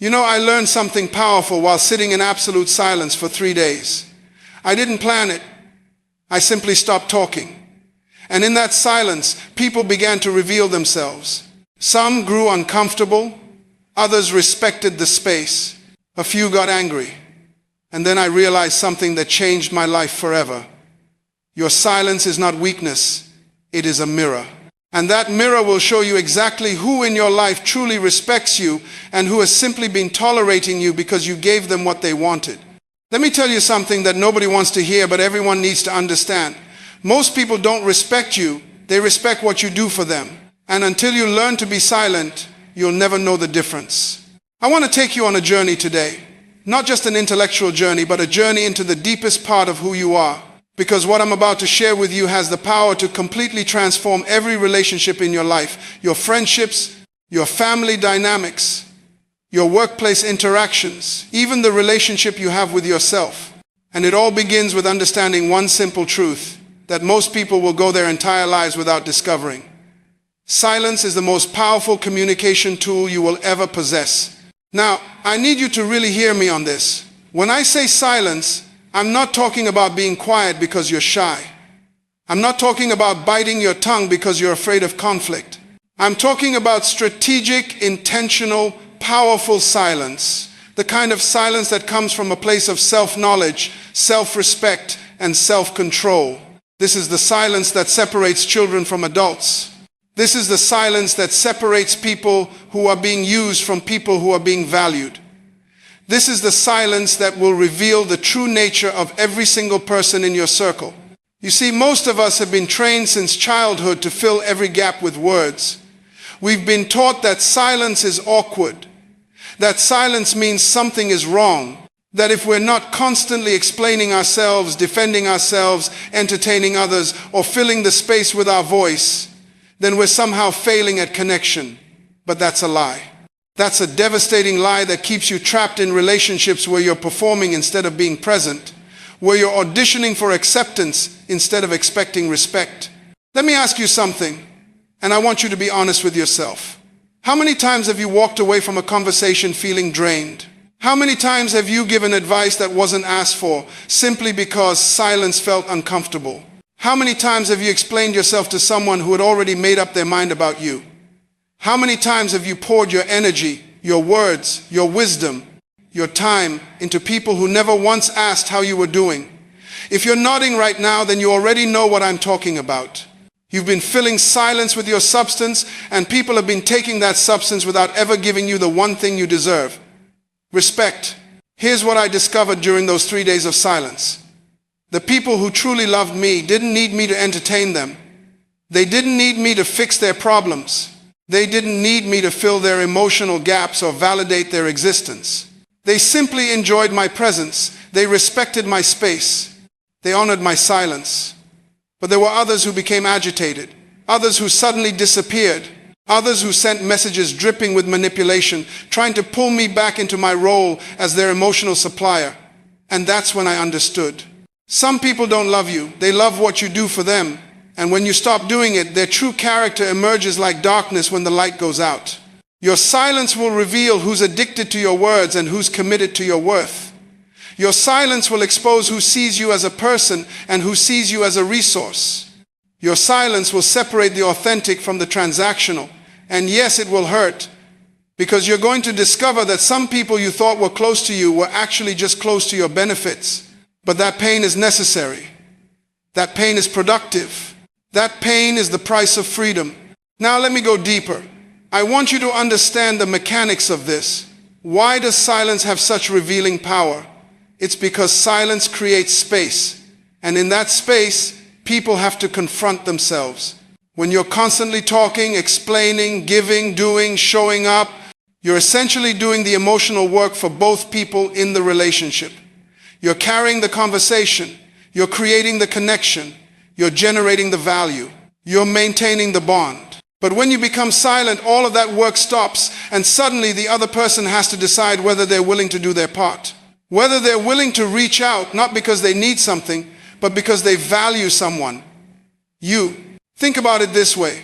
You know, I learned something powerful while sitting in absolute silence for 3 days. I didn't plan it. I simply stopped talking. And in that silence, people began to reveal themselves. Some grew uncomfortable. Others respected the space. A few got angry. And then I realized something that changed my life forever. Your silence is not weakness. It is a mirror. And that mirror will show you exactly who in your life truly respects you and who has simply been tolerating you because you gave them what they wanted. Let me tell you something that nobody wants to hear, but everyone needs to understand. Most people don't respect you. They respect what you do for them. And until you learn to be silent, you'll never know the difference. I want to take you on a journey today. Not just an intellectual journey, but a journey into the deepest part of who you are. Because what I'm about to share with you has the power to completely transform every relationship in your life. Your friendships, your family dynamics, your workplace interactions, even the relationship you have with yourself. And it all begins with understanding one simple truth that most people will go their entire lives without discovering. Silence is the most powerful communication tool you will ever possess. Now, I need you to really hear me on this. When I say silence, I'm not talking about being quiet because you're shy. I'm not talking about biting your tongue because you're afraid of conflict. I'm talking about strategic, intentional, powerful silence. The kind of silence that comes from a place of self-knowledge, self-respect, and self-control. This is the silence that separates children from adults. This is the silence that separates people who are being used from people who are being valued. This is the silence that will reveal the true nature of every single person in your circle. You see, most of us have been trained since childhood to fill every gap with words. We've been taught that silence is awkward, that silence means something is wrong, that if we're not constantly explaining ourselves, defending ourselves, entertaining others, or filling the space with our voice, then we're somehow failing at connection. But that's a lie. That's a devastating lie that keeps you trapped in relationships where you're performing instead of being present, where you're auditioning for acceptance instead of expecting respect. Let me ask you something, and I want you to be honest with yourself. How many times have you walked away from a conversation feeling drained? How many times have you given advice that wasn't asked for simply because silence felt uncomfortable? How many times have you explained yourself to someone who had already made up their mind about you? How many times have you poured your energy, your words, your wisdom, your time into people who never once asked how you were doing? If you're nodding right now, then you already know what I'm talking about. You've been filling silence with your substance, and people have been taking that substance without ever giving you the one thing you deserve: respect. Here's what I discovered during those 3 days of silence. The people who truly loved me didn't need me to entertain them. They didn't need me to fix their problems. They didn't need me to fill their emotional gaps or validate their existence. They simply enjoyed my presence. They respected my space. They honored my silence. But there were others who became agitated, others who suddenly disappeared, others who sent messages dripping with manipulation, trying to pull me back into my role as their emotional supplier. And that's when I understood. Some people don't love you. They love what you do for them. And when you stop doing it, their true character emerges like darkness when the light goes out. Your silence will reveal who's addicted to your words and who's committed to your worth. Your silence will expose who sees you as a person and who sees you as a resource. Your silence will separate the authentic from the transactional. And yes, it will hurt, because you're going to discover that some people you thought were close to you were actually just close to your benefits. But that pain is necessary. That pain is productive. That pain is the price of freedom. Now let me go deeper. I want you to understand the mechanics of this. Why does silence have such revealing power? It's because silence creates space. And in that space, people have to confront themselves. When you're constantly talking, explaining, giving, doing, showing up, you're essentially doing the emotional work for both people in the relationship. You're carrying the conversation. You're creating the connection. You're generating the value. You're maintaining the bond. But when you become silent, all of that work stops, and suddenly the other person has to decide whether they're willing to do their part. Whether they're willing to reach out, not because they need something, but because they value someone. You. Think about it this way.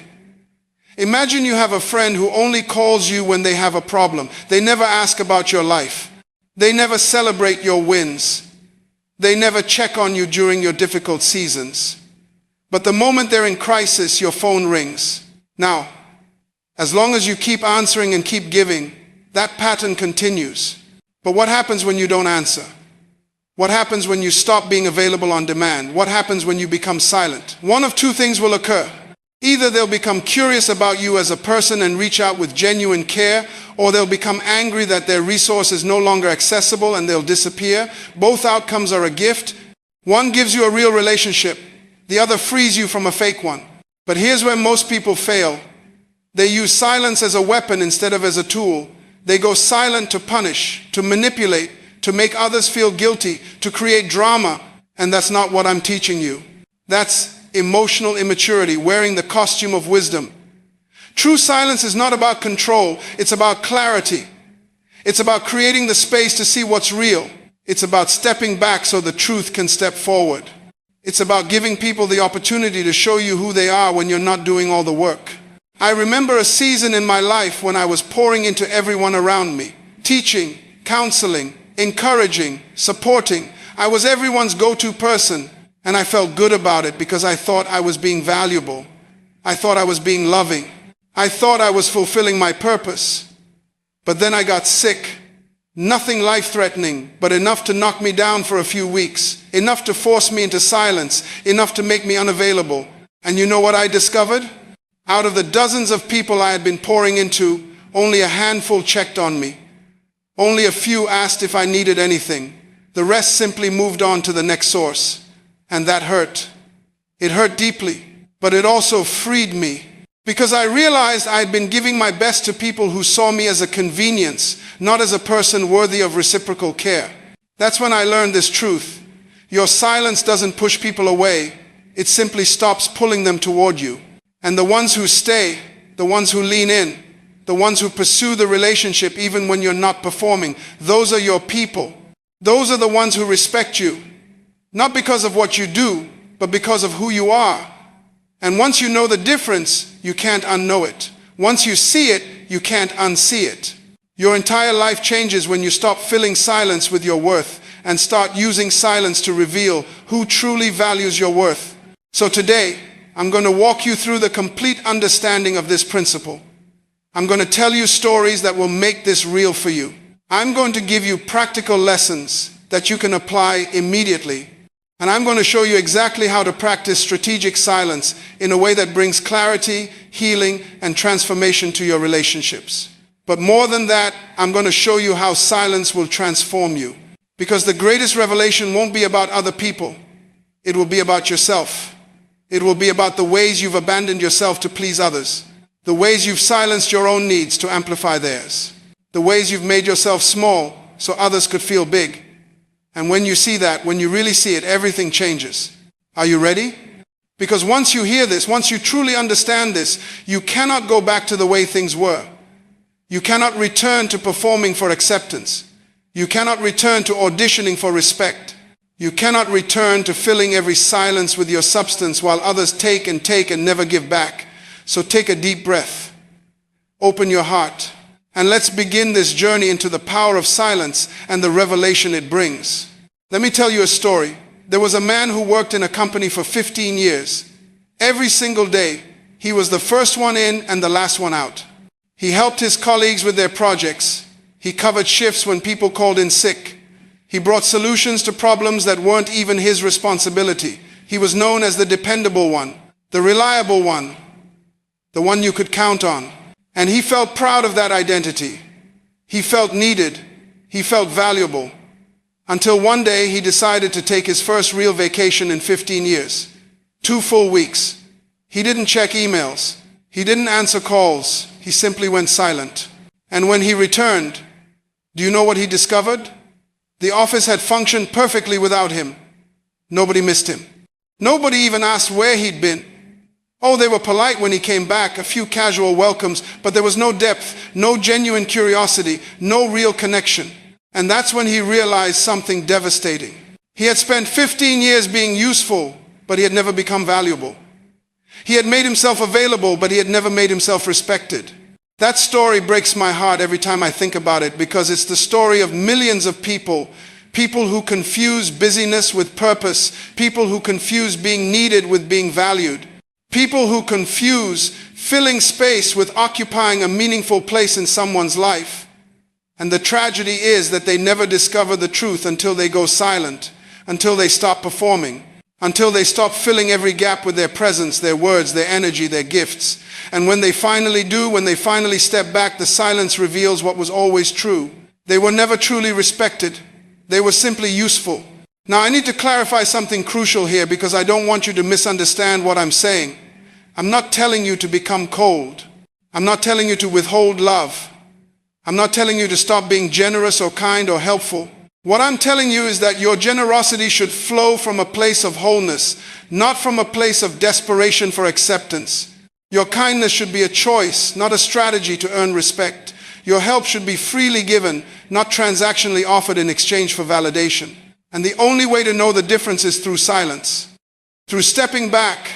Imagine you have a friend who only calls you when they have a problem. They never ask about your life. They never celebrate your wins. They never check on you during your difficult seasons. But the moment they're in crisis, your phone rings. Now, as long as you keep answering and keep giving, that pattern continues. But what happens when you don't answer? What happens when you stop being available on demand? What happens when you become silent? One of two things will occur. Either they'll become curious about you as a person and reach out with genuine care, or they'll become angry that their resource is no longer accessible and they'll disappear. Both outcomes are a gift. One gives you a real relationship. The other frees you from a fake one. But here's where most people fail. They use silence as a weapon instead of as a tool. They go silent to punish, to manipulate, to make others feel guilty, to create drama. And that's not what I'm teaching you. That's emotional immaturity, wearing the costume of wisdom. True silence is not about control. It's about clarity. It's about creating the space to see what's real. It's about stepping back so the truth can step forward. It's about giving people the opportunity to show you who they are when you're not doing all the work. I remember a season in my life when I was pouring into everyone around me, teaching, counseling, encouraging, supporting. I was everyone's go-to person, and I felt good about it because I thought I was being valuable. I thought I was being loving. I thought I was fulfilling my purpose. But then I got sick. Nothing life-threatening, but enough to knock me down for a few weeks, enough to force me into silence, enough to make me unavailable. And you know what I discovered? Out of the dozens of people I had been pouring into, only a handful checked on me. Only a few asked if I needed anything. The rest simply moved on to the next source. And that hurt. It hurt deeply, but it also freed me. Because I realized I had been giving my best to people who saw me as a convenience, not as a person worthy of reciprocal care. That's when I learned this truth. Your silence doesn't push people away. It simply stops pulling them toward you. And the ones who stay, the ones who lean in, the ones who pursue the relationship even when you're not performing, those are your people. Those are the ones who respect you. Not because of what you do, but because of who you are. And once you know the difference, you can't unknow it. Once you see it, you can't unsee it. Your entire life changes when you stop filling silence with your worth and start using silence to reveal who truly values your worth. So today, I'm going to walk you through the complete understanding of this principle. I'm going to tell you stories that will make this real for you. I'm going to give you practical lessons that you can apply immediately. And I'm going to show you exactly how to practice strategic silence in a way that brings clarity, healing, and transformation to your relationships. But more than that, I'm going to show you how silence will transform you. Because the greatest revelation won't be about other people. It will be about yourself. It will be about the ways you've abandoned yourself to please others. The ways you've silenced your own needs to amplify theirs. The ways you've made yourself small so others could feel big. And when you see that, when you really see it, everything changes. Are you ready? Because once you hear this, once you truly understand this, you cannot go back to the way things were. You cannot return to performing for acceptance. You cannot return to auditioning for respect. You cannot return to filling every silence with your substance while others take and never give back. So take a deep breath. Open your heart. And let's begin this journey into the power of silence and the revelation it brings. Let me tell you a story. There was a man who worked in a company for 15 years. Every single day, he was the first one in and the last one out. He helped his colleagues with their projects. He covered shifts when people called in sick. He brought solutions to problems that weren't even his responsibility. He was known as the dependable one, the reliable one, the one you could count on. And he felt proud of that identity. He felt needed. He felt valuable. Until one day he decided to take his first real vacation in 15 years. 2 full weeks. He didn't check emails. He didn't answer calls. He simply went silent. And when he returned, do you know what he discovered? The office had functioned perfectly without him. Nobody missed him. Nobody even asked where he'd been. Oh, they were polite when he came back, a few casual welcomes, but there was no depth, no genuine curiosity, no real connection. And that's when he realized something devastating. He had spent 15 years being useful, but he had never become valuable. He had made himself available, but he had never made himself respected. That story breaks my heart every time I think about it, because it's the story of millions of people who confuse busyness with purpose, people who confuse being needed with being valued, people who confuse filling space with occupying a meaningful place in someone's life. And the tragedy is that they never discover the truth until they go silent, until they stop performing, until they stop filling every gap with their presence, their words, their energy, their gifts. And when they finally do, when they finally step back, the silence reveals what was always true. They were never truly respected. They were simply useful. Now, I need to clarify something crucial here, because I don't want you to misunderstand what I'm saying. I'm not telling you to become cold. I'm not telling you to withhold love. I'm not telling you to stop being generous or kind or helpful. What I'm telling you is that your generosity should flow from a place of wholeness, not from a place of desperation for acceptance. Your kindness should be a choice, not a strategy to earn respect. Your help should be freely given, not transactionally offered in exchange for validation. And the only way to know the difference is through silence, through stepping back,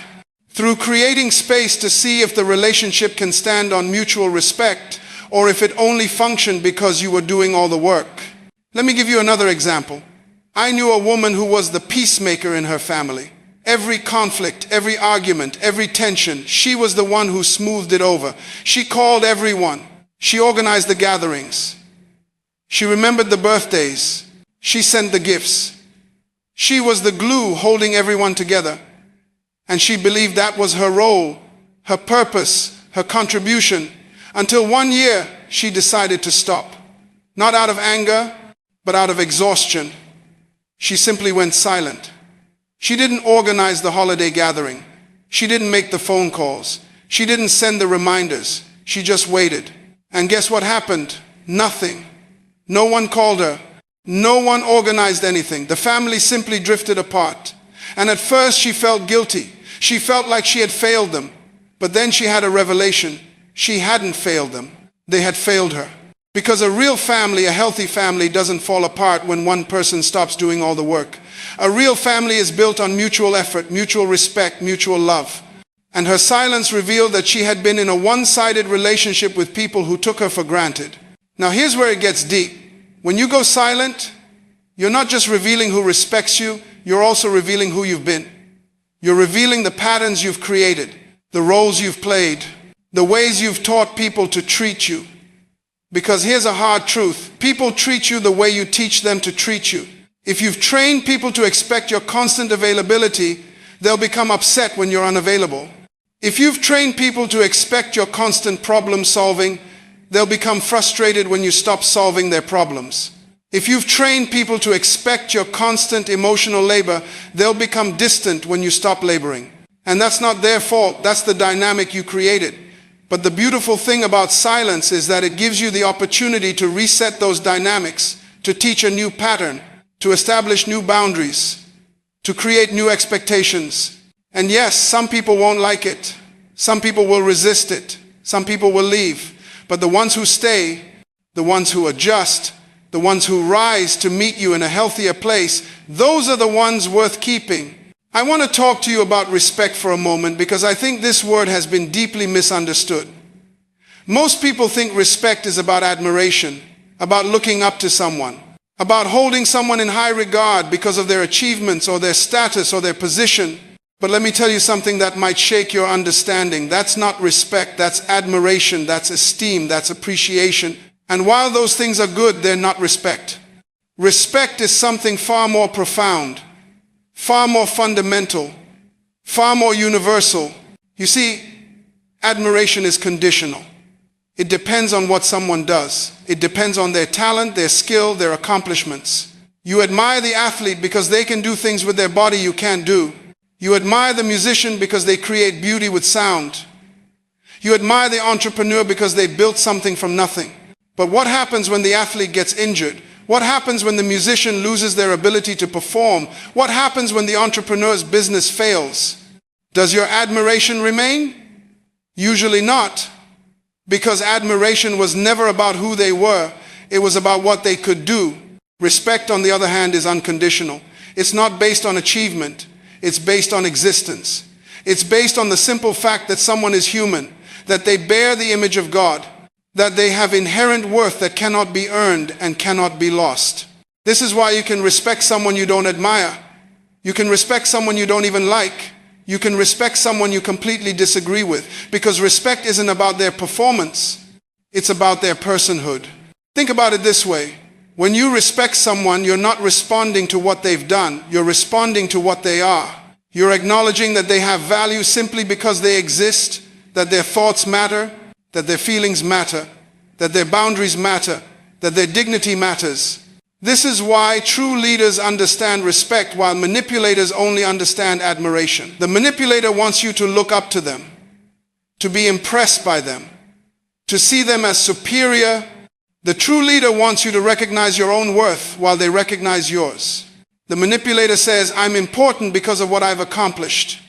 through creating space to see if the relationship can stand on mutual respect, or if it only functioned because you were doing all the work. Let me give you another example. I knew a woman who was the peacemaker in her family. Every conflict, every argument, every tension, she was the one who smoothed it over. She called everyone. She organized the gatherings. She remembered the birthdays. She sent the gifts. She was the glue holding everyone together. And she believed that was her role, her purpose, her contribution, until one year she decided to stop. Not out of anger, but out of exhaustion. She simply went silent. She didn't organize the holiday gathering. She didn't make the phone calls. She didn't send the reminders. She just waited. And guess what happened? Nothing. No one called her. No one organized anything. The family simply drifted apart. And at first she felt guilty. She felt like she had failed them. But then she had a revelation. She hadn't failed them. They had failed her. Because a real family, a healthy family, doesn't fall apart when one person stops doing all the work. A real family is built on mutual effort, mutual respect, mutual love. And her silence revealed that she had been in a one-sided relationship with people who took her for granted. Now here's where it gets deep. When you go silent, you're not just revealing who respects you, you're also revealing who you've been. You're revealing the patterns you've created, the roles you've played, the ways you've taught people to treat you. Because here's a hard truth. People treat you the way you teach them to treat you. If you've trained people to expect your constant availability, they'll become upset when you're unavailable. If you've trained people to expect your constant problem solving, they'll become frustrated when you stop solving their problems. If you've trained people to expect your constant emotional labor, they'll become distant when you stop laboring. And that's not their fault. That's the dynamic you created. But the beautiful thing about silence is that it gives you the opportunity to reset those dynamics, to teach a new pattern, to establish new boundaries, to create new expectations. And yes, some people won't like it. Some people will resist it. Some people will leave. But the ones who stay, the ones who adjust, the ones who rise to meet you in a healthier place, those are the ones worth keeping. I want to talk to you about respect for a moment, because I think this word has been deeply misunderstood. Most people think respect is about admiration, about looking up to someone, about holding someone in high regard because of their achievements or their status or their position. But let me tell you something that might shake your understanding. That's not respect, that's admiration, that's esteem, that's appreciation. And while those things are good, they're not respect. Respect is something far more profound, far more fundamental, far more universal. You see, admiration is conditional. It depends on what someone does. It depends on their talent, their skill, their accomplishments. You admire the athlete because they can do things with their body you can't do. You admire the musician because they create beauty with sound. You admire the entrepreneur because they built something from nothing. But what happens when the athlete gets injured? What happens when the musician loses their ability to perform? What happens when the entrepreneur's business fails? Does your admiration remain? Usually not, because admiration was never about who they were. It was about what they could do. Respect, on the other hand, is unconditional. It's not based on achievement. It's based on existence. It's based on the simple fact that someone is human, that they bear the image of God, that they have inherent worth that cannot be earned and cannot be lost. This is why you can respect someone you don't admire. You can respect someone you don't even like. You can respect someone you completely disagree with, because respect isn't about their performance. It's about their personhood. Think about it this way. When you respect someone, you're not responding to what they've done. You're responding to what they are. You're acknowledging that they have value simply because they exist, that their thoughts matter, that their feelings matter, that their boundaries matter, that their dignity matters. This is why true leaders understand respect, while manipulators only understand admiration. The manipulator wants you to look up to them, to be impressed by them, to see them as superior. The true leader wants you to recognize your own worth while they recognize yours. The manipulator says, I'm important because of what I've accomplished.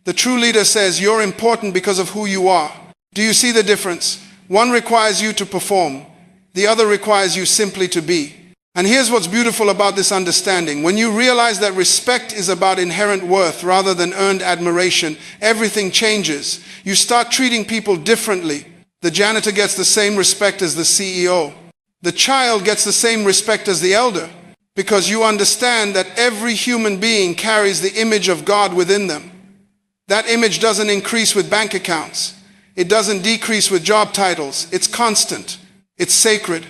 The true leader says, you're important because of who you are. Do you see the difference? One requires you to perform. The other requires you simply to be. And here's what's beautiful about this understanding. When you realize that respect is about inherent worth rather than earned admiration, everything changes. You start treating people differently. The janitor gets the same respect as the CEO. The child gets the same respect as the elder, because you understand that every human being carries the image of God within them. That image doesn't increase with bank accounts. It doesn't decrease with job titles. It's constant. It's sacred.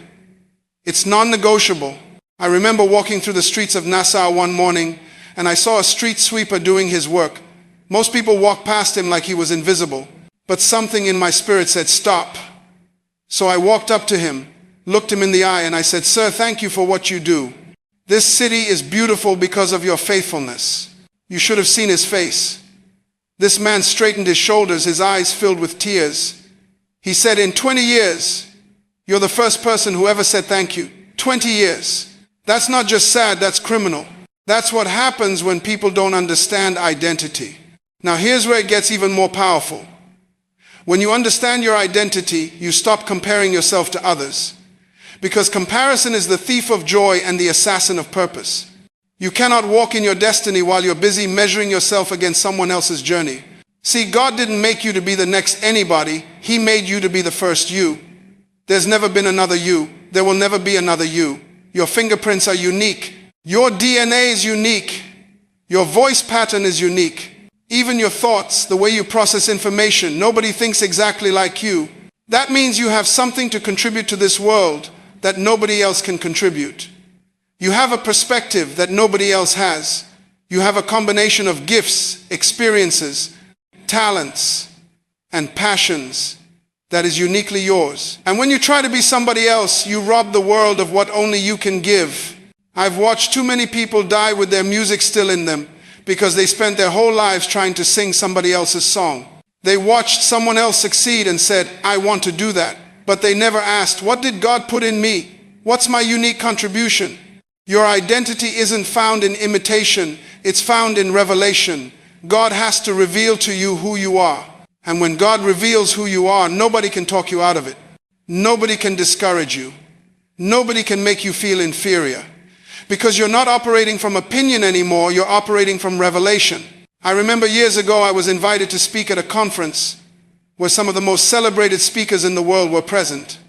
It's non-negotiable. I remember walking through the streets of Nassau one morning, and I saw a street sweeper doing his work. Most people walked past him like he was invisible. But something in my spirit said, stop. So I walked up to him, looked him in the eye, and I said, sir, thank you for what you do. This city is beautiful because of your faithfulness. You should have seen his face. This man straightened his shoulders, his eyes filled with tears. He said, in 20 years, you're the first person who ever said thank you. 20 years. That's not just sad, that's criminal. That's what happens when people don't understand identity. Now here's where it gets even more powerful. When you understand your identity, you stop comparing yourself to others. Because comparison is the thief of joy and the assassin of purpose. You cannot walk in your destiny while you're busy measuring yourself against someone else's journey. See, God didn't make you to be the next anybody. He made you to be the first you. There's never been another you. There will never be another you. Your fingerprints are unique. Your DNA is unique. Your voice pattern is unique. Even your thoughts, the way you process information, nobody thinks exactly like you. That means you have something to contribute to this world that nobody else can contribute. You have a perspective that nobody else has. You have a combination of gifts, experiences, talents, and passions that is uniquely yours. And when you try to be somebody else, you rob the world of what only you can give. I've watched too many people die with their music still in them, because they spent their whole lives trying to sing somebody else's song. They watched someone else succeed and said, I want to do that. But they never asked, what did God put in me? What's my unique contribution? Your identity isn't found in imitation, it's found in revelation. God has to reveal to you who you are. And when God reveals who you are, nobody can talk you out of it. Nobody can discourage you. Nobody can make you feel inferior. Because you're not operating from opinion anymore, you're operating from revelation. I remember years ago I was invited to speak at a conference where some of the most celebrated speakers in the world were present.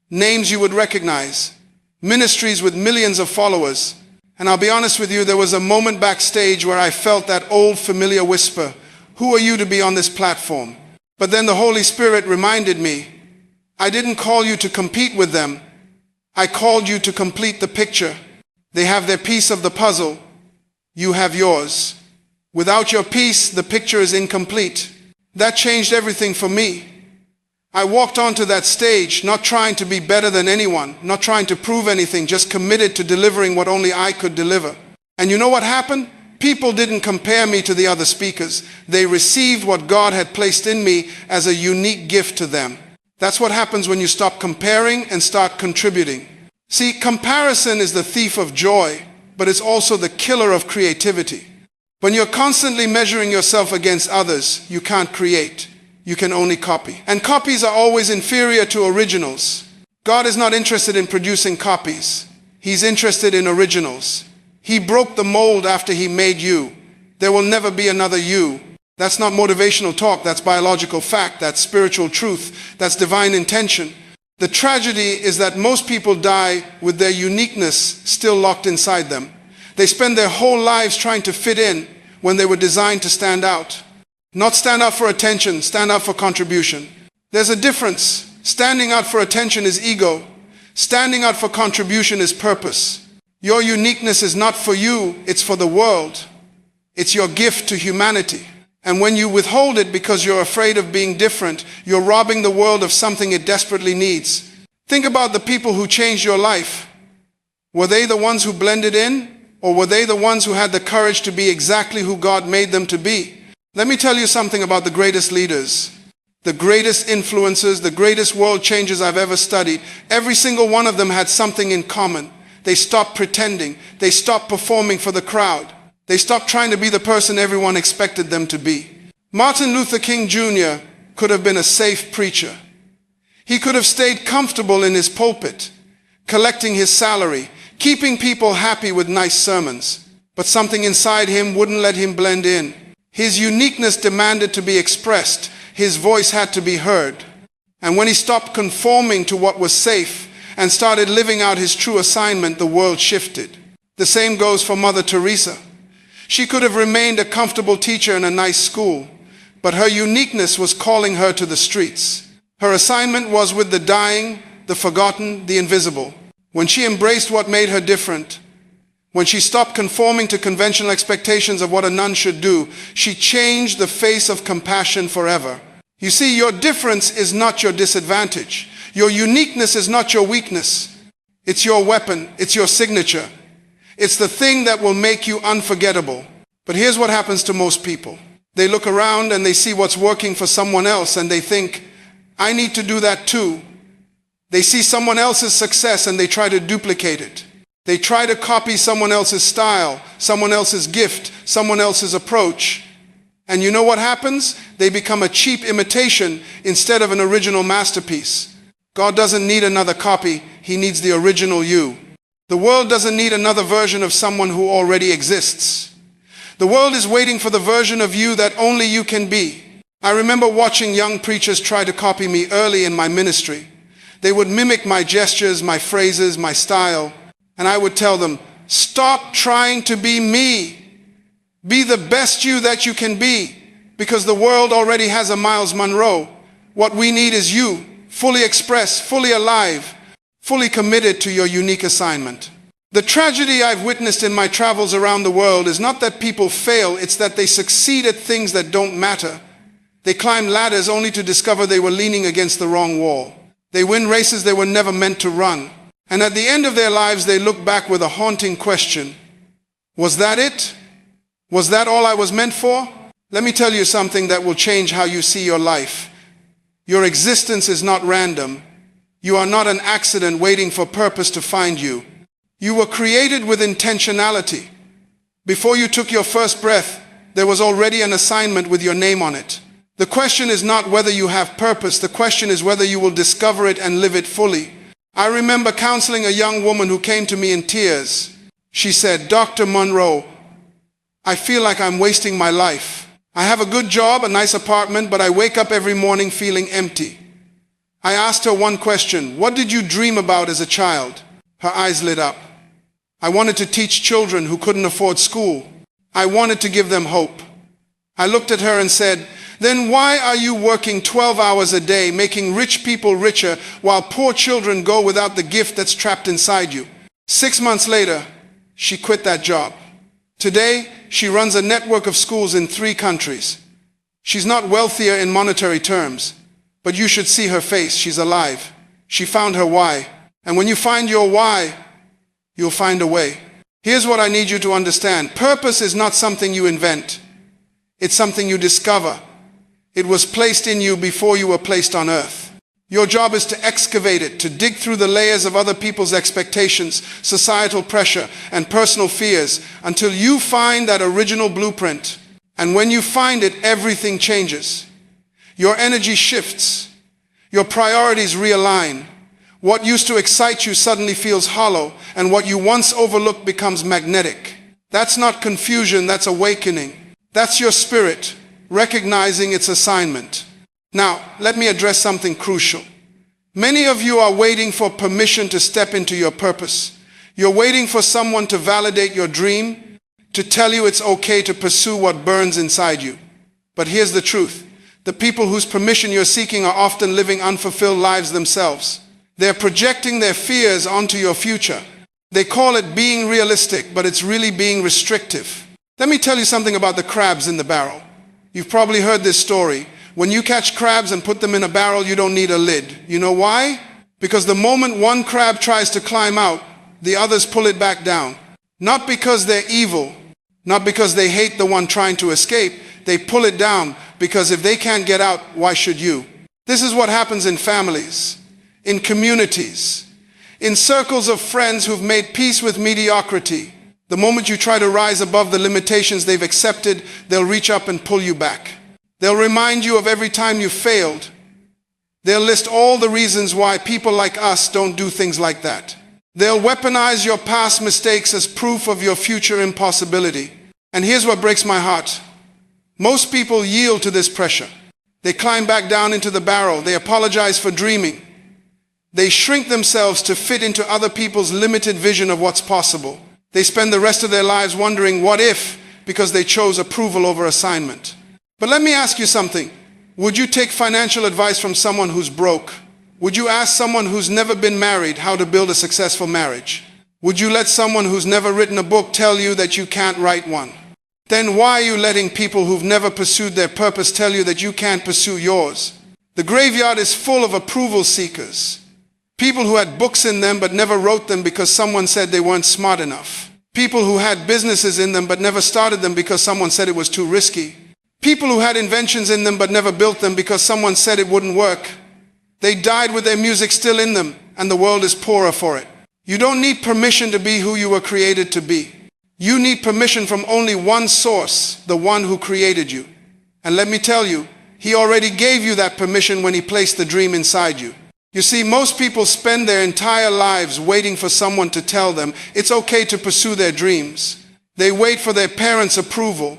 Names you would recognize, ministries with millions of followers. And I'll be honest with you, there was a moment backstage where I felt that old familiar whisper, who are you to be on this platform? But then the Holy Spirit reminded me, I didn't call you to compete with them. I called you to complete the picture. They have their piece of the puzzle. You have yours. Without your piece, the picture is incomplete. That changed everything for me. I walked onto that stage, not trying to be better than anyone, not trying to prove anything, just committed to delivering what only I could deliver. And you know what happened? People didn't compare me to the other speakers. They received what God had placed in me as a unique gift to them. That's what happens when you stop comparing and start contributing. See, comparison is the thief of joy, but it's also the killer of creativity. When you're constantly measuring yourself against others, you can't create. You can only copy. And copies are always inferior to originals. God is not interested in producing copies. He's interested in originals. He broke the mold after he made you. There will never be another you. That's not motivational talk, that's biological fact, that's spiritual truth, that's divine intention. The tragedy is that most people die with their uniqueness still locked inside them. They spend their whole lives trying to fit in when they were designed to stand out. Not stand out for attention, stand out for contribution. There's a difference. Standing out for attention is ego. Standing out for contribution is purpose. Your uniqueness is not for you, it's for the world. It's your gift to humanity. And when you withhold it because you're afraid of being different, you're robbing the world of something it desperately needs. Think about the people who changed your life. Were they the ones who blended in? Or were they the ones who had the courage to be exactly who God made them to be? Let me tell you something about the greatest leaders, the greatest influencers, the greatest world changers I've ever studied. Every single one of them had something in common. They stopped pretending. They stopped performing for the crowd. They stopped trying to be the person everyone expected them to be. Martin Luther King Jr. could have been a safe preacher. He could have stayed comfortable in his pulpit, collecting his salary, keeping people happy with nice sermons. But something inside him wouldn't let him blend in. His uniqueness demanded to be expressed. His voice had to be heard. And when he stopped conforming to what was safe and started living out his true assignment, the world shifted. The same goes for Mother Teresa. She could have remained a comfortable teacher in a nice school, but her uniqueness was calling her to the streets. Her assignment was with the dying, the forgotten, the invisible. When she embraced what made her different, when she stopped conforming to conventional expectations of what a nun should do, she changed the face of compassion forever. You see, your difference is not your disadvantage. Your uniqueness is not your weakness. It's your weapon. It's your signature. It's the thing that will make you unforgettable. But here's what happens to most people. They look around and they see what's working for someone else and they think, I need to do that too. They see someone else's success and they try to duplicate it. They try to copy someone else's style, someone else's gift, someone else's approach. And you know what happens? They become a cheap imitation instead of an original masterpiece. God doesn't need another copy. He needs the original you. The world doesn't need another version of someone who already exists. The world is waiting for the version of you that only you can be. I remember watching young preachers try to copy me early in my ministry. They would mimic my gestures, my phrases, my style, and I would tell them, stop trying to be me. Be the best you that you can be, because the world already has a Myles Munroe. What we need is you, fully expressed, fully alive, fully committed to your unique assignment. The tragedy I've witnessed in my travels around the world is not that people fail, it's that they succeed at things that don't matter. They climb ladders only to discover they were leaning against the wrong wall. They win races they were never meant to run. And at the end of their lives, they look back with a haunting question. Was that it? Was that all I was meant for? Let me tell you something that will change how you see your life. Your existence is not random. You are not an accident waiting for purpose to find you. You were created with intentionality. Before you took your first breath, there was already an assignment with your name on it. The question is not whether you have purpose. The question is whether you will discover it and live it fully. I remember counseling a young woman who came to me in tears. She said, Dr. Munroe, I feel like I'm wasting my life. I have a good job, a nice apartment, but I wake up every morning feeling empty. I asked her one question. What did you dream about as a child? Her eyes lit up. I wanted to teach children who couldn't afford school. I wanted to give them hope. I looked at her and said, then why are you working 12 hours a day, making rich people richer, while poor children go without the gift that's trapped inside you? 6 months later, she quit that job. Today, she runs a network of schools in 3 countries. She's not wealthier in monetary terms, but you should see her face. She's alive. She found her why. And when you find your why, you'll find a way. Here's what I need you to understand. Purpose is not something you invent. It's something you discover. It was placed in you before you were placed on earth. Your job is to excavate it, to dig through the layers of other people's expectations, societal pressure, and personal fears until you find that original blueprint. And when you find it, everything changes. Your energy shifts. Your priorities realign. What used to excite you suddenly feels hollow, and what you once overlooked becomes magnetic. That's not confusion, that's awakening. That's your spirit. recognizing its assignment. Now, let me address something crucial. Many of you are waiting for permission to step into your purpose. You're waiting for someone to validate your dream, to tell you it's okay to pursue what burns inside you. But here's the truth. The people whose permission you're seeking are often living unfulfilled lives themselves. They're projecting their fears onto your future. They call it being realistic, but it's really being restrictive. Let me tell you something about the crabs in the barrel. You've probably heard this story. When you catch crabs and put them in a barrel, you don't need a lid. You know why? Because the moment one crab tries to climb out, the others pull it back down. Not because they're evil, not because they hate the one trying to escape. They pull it down because if they can't get out, why should you? This is what happens in families, in communities, in circles of friends who've made peace with mediocrity. The moment you try to rise above the limitations they've accepted, they'll reach up and pull you back. They'll remind you of every time you failed. They'll list all the reasons why people like us don't do things like that. They'll weaponize your past mistakes as proof of your future impossibility. And here's what breaks my heart. Most people yield to this pressure. They climb back down into the barrel. They apologize for dreaming. They shrink themselves to fit into other people's limited vision of what's possible. They spend the rest of their lives wondering what if, because they chose approval over assignment. But let me ask you something. Would you take financial advice from someone who's broke? Would you ask someone who's never been married how to build a successful marriage? Would you let someone who's never written a book tell you that you can't write one? Then why are you letting people who've never pursued their purpose tell you that you can't pursue yours? The graveyard is full of approval seekers. People who had books in them but never wrote them because someone said they weren't smart enough. People who had businesses in them but never started them because someone said it was too risky. People who had inventions in them but never built them because someone said it wouldn't work. They died with their music still in them, and the world is poorer for it. You don't need permission to be who you were created to be. You need permission from only one source, the one who created you. And let me tell you, he already gave you that permission when he placed the dream inside you. You see, most people spend their entire lives waiting for someone to tell them it's okay to pursue their dreams. They wait for their parents' approval,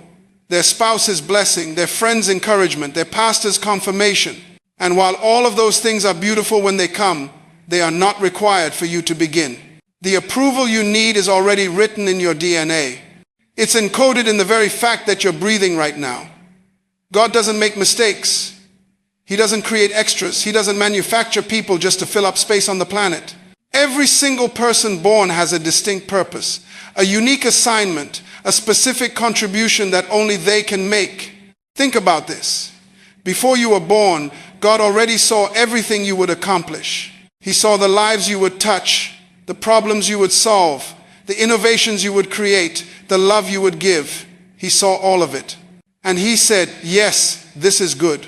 their spouse's blessing, their friend's encouragement, their pastor's confirmation. And while all of those things are beautiful when they come, they are not required for you to begin. The approval you need is already written in your DNA. It's encoded in the very fact that you're breathing right now. God doesn't make mistakes. He doesn't create extras. He doesn't manufacture people just to fill up space on the planet. Every single person born has a distinct purpose, a unique assignment, a specific contribution that only they can make. Think about this. Before you were born, God already saw everything you would accomplish. He saw the lives you would touch, the problems you would solve, the innovations you would create, the love you would give. He saw all of it. And he said, yes, this is good.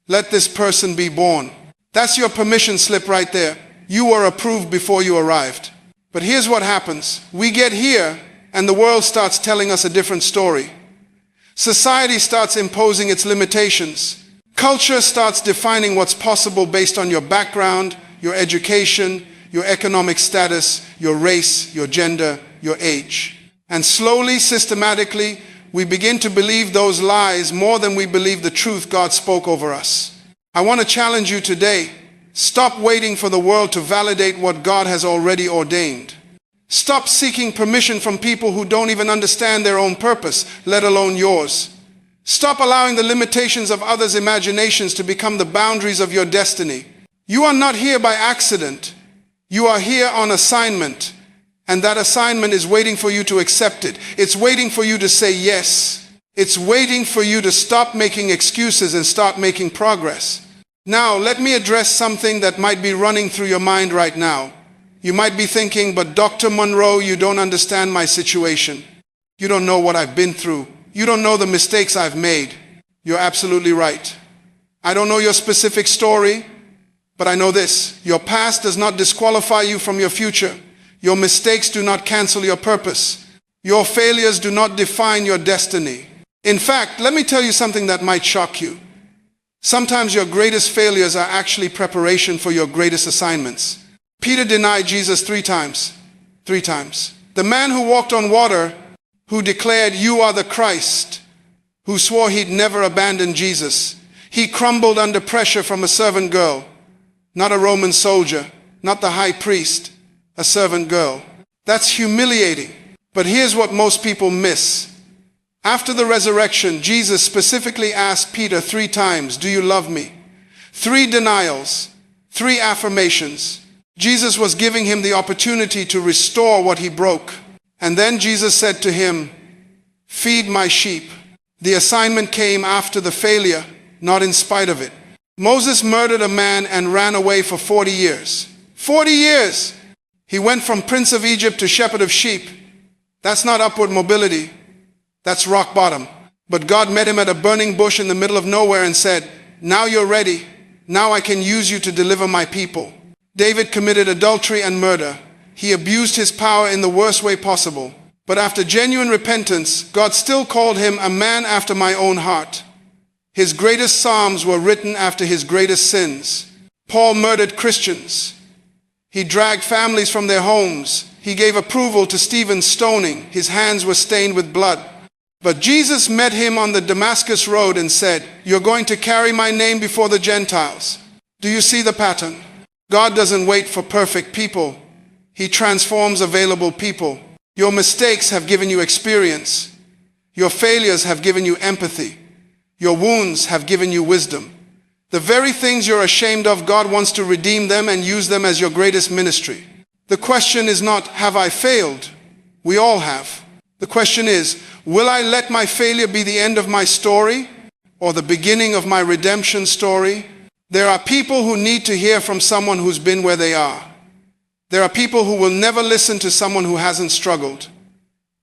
Let this person be born. That's your permission slip right there. You were approved before you arrived. But here's what happens. We get here and the world starts telling us a different story. Society starts imposing its limitations. Culture starts defining what's possible based on your background, your education, your economic status, your race, your gender, your age. And slowly, systematically, we begin to believe those lies more than we believe the truth God spoke over us. I want to challenge you today. Stop waiting for the world to validate what God has already ordained. Stop seeking permission from people who don't even understand their own purpose, let alone yours. Stop allowing the limitations of others' imaginations to become the boundaries of your destiny. You are not here by accident. You are here on assignment. And that assignment is waiting for you to accept it. It's waiting for you to say yes. It's waiting for you to stop making excuses and start making progress. Now, let me address something that might be running through your mind right now. You might be thinking, but Dr. Munroe, you don't understand my situation. You don't know what I've been through. You don't know the mistakes I've made. You're absolutely right. I don't know your specific story, but I know this. Your past does not disqualify you from your future. Your mistakes do not cancel your purpose. Your failures do not define your destiny. In fact, let me tell you something that might shock you. Sometimes your greatest failures are actually preparation for your greatest assignments. Peter denied Jesus 3 times. 3 times. The man who walked on water, who declared, "You are the Christ," who swore he'd never abandon Jesus. He crumbled under pressure from a servant girl, not a Roman soldier, not the high priest, a servant girl. That's humiliating. But here's what most people miss. After the resurrection, Jesus specifically asked Peter 3 times, "Do you love me?" 3 denials, 3 affirmations. Jesus was giving him the opportunity to restore what he broke. And then Jesus said to him, "Feed my sheep." The assignment came after the failure, not in spite of it. Moses murdered a man and ran away for 40 years. 40 years! He went from prince of Egypt to shepherd of sheep. That's not upward mobility. That's rock bottom. But God met him at a burning bush in the middle of nowhere and said, "Now you're ready. Now I can use you to deliver my people." David committed adultery and murder. He abused his power in the worst way possible. But after genuine repentance, God still called him a man after my own heart. His greatest psalms were written after his greatest sins. Paul murdered Christians. He dragged families from their homes. He gave approval to Stephen's stoning. His hands were stained with blood. But Jesus met him on the Damascus road and said, "You're going to carry my name before the Gentiles." Do you see the pattern? God doesn't wait for perfect people. He transforms available people. Your mistakes have given you experience. Your failures have given you empathy. Your wounds have given you wisdom. The very things you're ashamed of, God wants to redeem them and use them as your greatest ministry. The question is not, have I failed? We all have. The question is, will I let my failure be the end of my story or the beginning of my redemption story? There are people who need to hear from someone who's been where they are. There are people who will never listen to someone who hasn't struggled.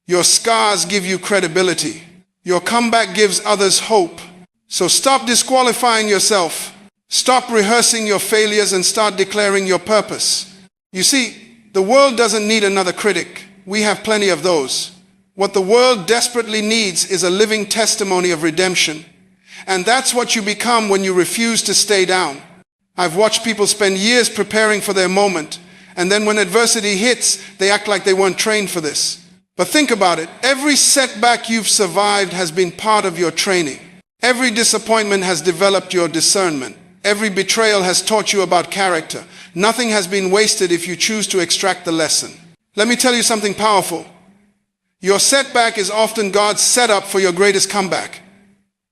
Your scars give you credibility. Your comeback gives others hope. So stop disqualifying yourself. Stop rehearsing your failures and start declaring your purpose. You see, the world doesn't need another critic. We have plenty of those. What the world desperately needs is a living testimony of redemption. And that's what you become when you refuse to stay down. I've watched people spend years preparing for their moment, and then when adversity hits, they act like they weren't trained for this. But think about it. Every setback you've survived has been part of your training. Every disappointment has developed your discernment. Every betrayal has taught you about character. Nothing has been wasted if you choose to extract the lesson. Let me tell you something powerful. Your setback is often God's setup for your greatest comeback.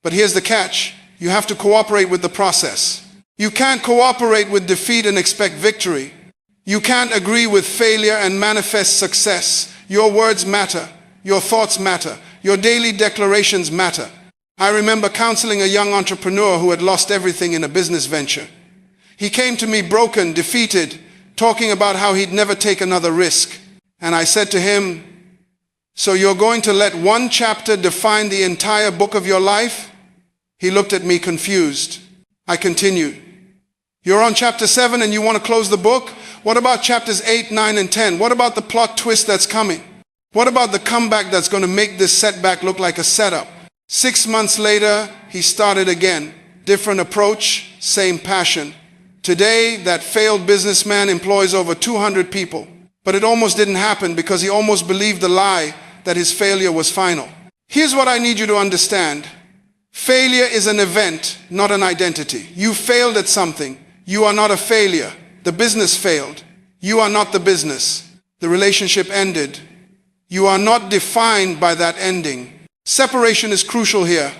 But here's the catch. You have to cooperate with the process. You can't cooperate with defeat and expect victory. You can't agree with failure and manifest success. Your words matter. Your thoughts matter. Your daily declarations matter. I remember counseling a young entrepreneur who had lost everything in a business venture. He came to me broken, defeated, talking about how he'd never take another risk. And I said to him, "So you're going to let one chapter define the entire book of your life?" He looked at me confused. I continued, "You're on chapter 7 and you want to close the book? What about chapters 8, 9, and 10? What about the plot twist that's coming? What about the comeback that's going to make this setback look like a setup?" 6 months later, he started again. Different approach, same passion. Today, that failed businessman employs over 200 people. But it almost didn't happen because he almost believed the lie that his failure was final. Here's what I need you to understand. Failure is an event, not an identity. You failed at something. You are not a failure. The business failed. You are not the business. The relationship ended. You are not defined by that ending. Separation is crucial here.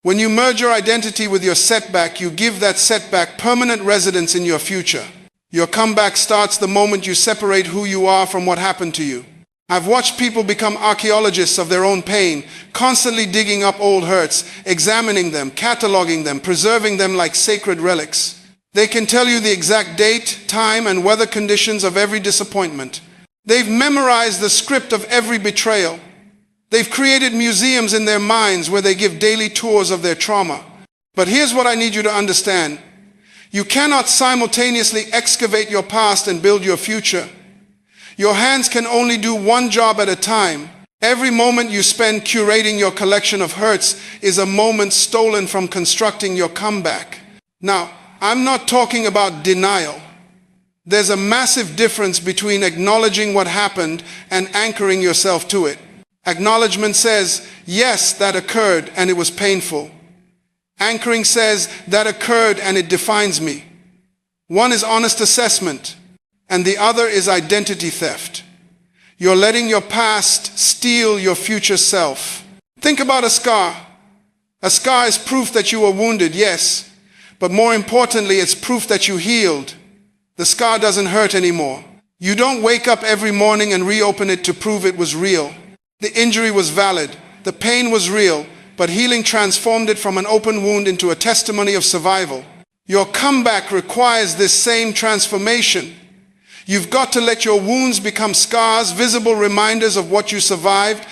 When you merge your identity with your setback, you give that setback permanent residence in your future. Your comeback starts the moment you separate who you are from what happened to you. I've watched people become archaeologists of their own pain, constantly digging up old hurts, examining them, cataloging them, preserving them like sacred relics. They can tell you the exact date, time, and weather conditions of every disappointment. They've memorized the script of every betrayal. They've created museums in their minds where they give daily tours of their trauma. But here's what I need you to understand. You cannot simultaneously excavate your past and build your future. Your hands can only do one job at a time. Every moment you spend curating your collection of hurts is a moment stolen from constructing your comeback. Now, I'm not talking about denial. There's a massive difference between acknowledging what happened and anchoring yourself to it. Acknowledgement says, yes, that occurred and it was painful. Anchoring says, that occurred and it defines me. One is honest assessment, and the other is identity theft. You're letting your past steal your future self. Think about a scar. A scar is proof that you were wounded, yes, but more importantly, it's proof that you healed. The scar doesn't hurt anymore. You don't wake up every morning and reopen it to prove it was real. The injury was valid, the pain was real, but healing transformed it from an open wound into a testimony of survival. Your comeback requires this same transformation. You've got to let your wounds become scars, visible reminders of what you survived,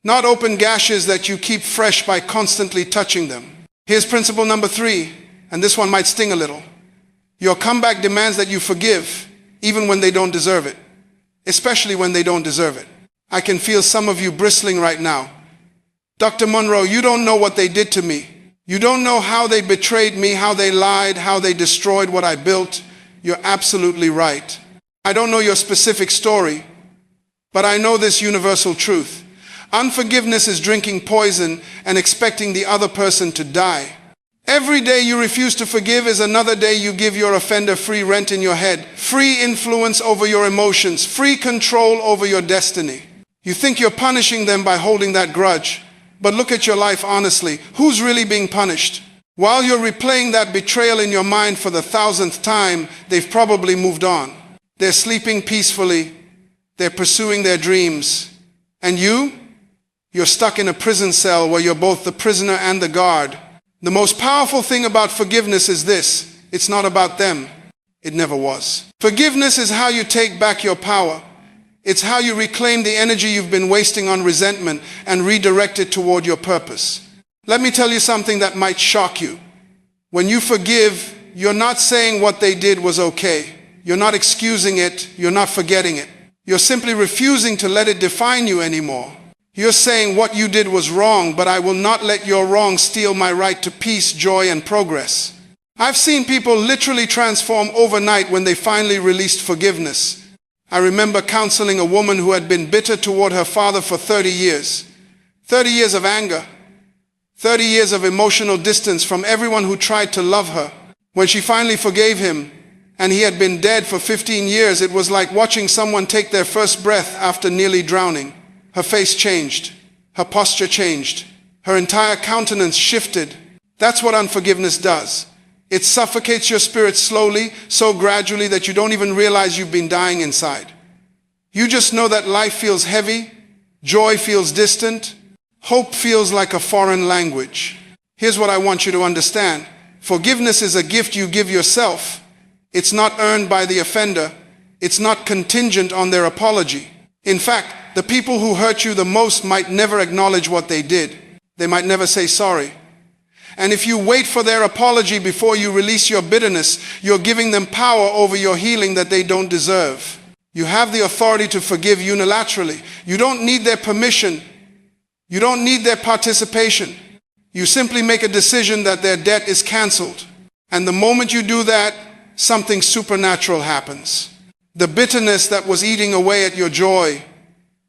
not open gashes that you keep fresh by constantly touching them. Here's principle number 3, and this one might sting a little. Your comeback demands that you forgive, even when they don't deserve it, especially when they don't deserve it. I can feel some of you bristling right now. Dr. Munroe, you don't know what they did to me. You don't know how they betrayed me, how they lied, how they destroyed what I built. You're absolutely right. I don't know your specific story, but I know this universal truth. Unforgiveness is drinking poison and expecting the other person to die. Every day you refuse to forgive is another day you give your offender free rent in your head, free influence over your emotions, free control over your destiny. You think you're punishing them by holding that grudge, but look at your life honestly. Who's really being punished? While you're replaying that betrayal in your mind for the 1,000th time, they've probably moved on. They're sleeping peacefully. They're pursuing their dreams. And you're stuck in a prison cell where you're both the prisoner and the guard. The most powerful thing about forgiveness is this: it's not about them. It never was. Forgiveness is how you take back your power. It's how you reclaim the energy you've been wasting on resentment and redirect it toward your purpose. Let me tell you something that might shock you. When you forgive, you're not saying what they did was okay. You're not excusing it. You're not forgetting it. You're simply refusing to let it define you anymore. You're saying what you did was wrong, but I will not let your wrong steal my right to peace, joy, and progress. I've seen people literally transform overnight when they finally released forgiveness. I remember counseling a woman who had been bitter toward her father for 30 years. 30 years of anger. 30 years of emotional distance from everyone who tried to love her. When she finally forgave him, and he had been dead for 15 years, it was like watching someone take their first breath after nearly drowning. Her face changed. Her posture changed. Her entire countenance shifted. That's what unforgiveness does. It suffocates your spirit slowly, so gradually that you don't even realize you've been dying inside. You just know that life feels heavy, joy feels distant, hope feels like a foreign language. Here's what I want you to understand. Forgiveness is a gift you give yourself. It's not earned by the offender. It's not contingent on their apology. In fact, the people who hurt you the most might never acknowledge what they did. They might never say sorry. And if you wait for their apology before you release your bitterness, you're giving them power over your healing that they don't deserve. You have the authority to forgive unilaterally. You don't need their permission. You don't need their participation. You simply make a decision that their debt is canceled. And the moment you do that, something supernatural happens. The bitterness that was eating away at your joy,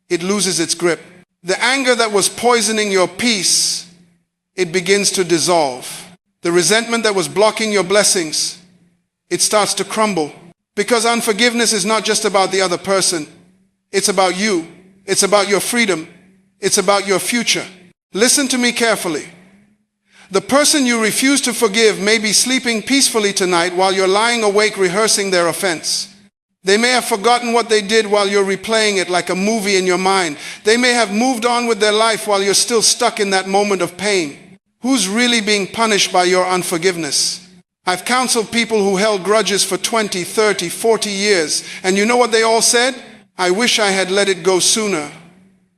it loses its grip. The anger that was poisoning your peace, it begins to dissolve. The resentment that was blocking your blessings, it starts to crumble. Because unforgiveness is not just about the other person. It's about you. It's about your freedom. It's about your future. Listen to me carefully. The person you refuse to forgive may be sleeping peacefully tonight while you're lying awake rehearsing their offense. They may have forgotten what they did while you're replaying it like a movie in your mind. They may have moved on with their life while you're still stuck in that moment of pain. Who's really being punished by your unforgiveness? I've counseled people who held grudges for 20, 30, 40 years, and you know what they all said? I wish I had let it go sooner.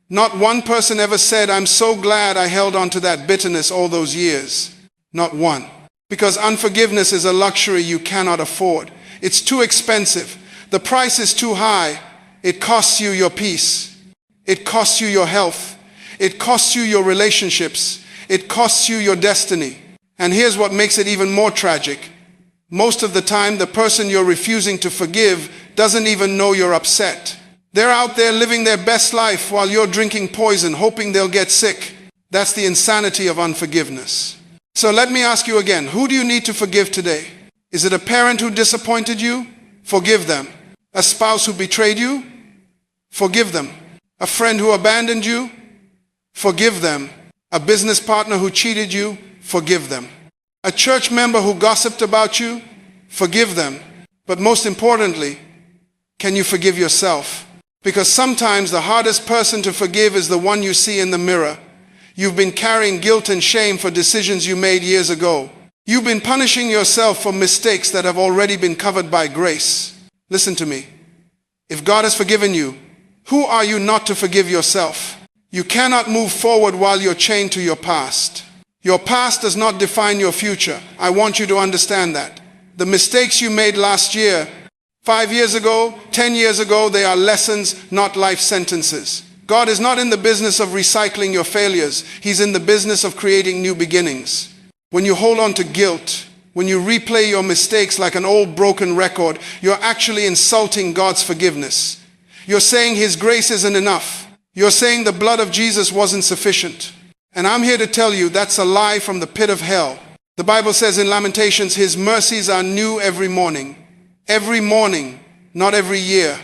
Not one person ever said, I'm so glad I held on to that bitterness all those years. Not one. Because unforgiveness is a luxury you cannot afford. It's too expensive. The price is too high. It costs you your peace. It costs you your health. It costs you your relationships. It costs you your destiny. And here's what makes it even more tragic. Most of the time, the person you're refusing to forgive doesn't even know you're upset. They're out there living their best life while you're drinking poison, hoping they'll get sick. That's the insanity of unforgiveness. So let me ask you again, who do you need to forgive today? Is it a parent who disappointed you? Forgive them. A spouse who betrayed you? Forgive them. A friend who abandoned you? Forgive them. A business partner who cheated you? Forgive them. A church member who gossiped about you? Forgive them. But most importantly, can you forgive yourself? Because sometimes the hardest person to forgive is the one you see in the mirror. You've been carrying guilt and shame for decisions you made years ago. You've been punishing yourself for mistakes that have already been covered by grace. Listen to me. If God has forgiven you, who are you not to forgive yourself? You cannot move forward while you're chained to your past. Your past does not define your future. I want you to understand that. The mistakes you made last year, 5 years ago, 10 years ago, they are lessons, not life sentences. God is not in the business of recycling your failures. He's in the business of creating new beginnings. When you hold on to guilt, when you replay your mistakes like an old broken record, you're actually insulting God's forgiveness. You're saying His grace isn't enough. You're saying the blood of Jesus wasn't sufficient. And I'm here to tell you that's a lie from the pit of hell. The Bible says in Lamentations, His mercies are new every morning. Every morning, not every year,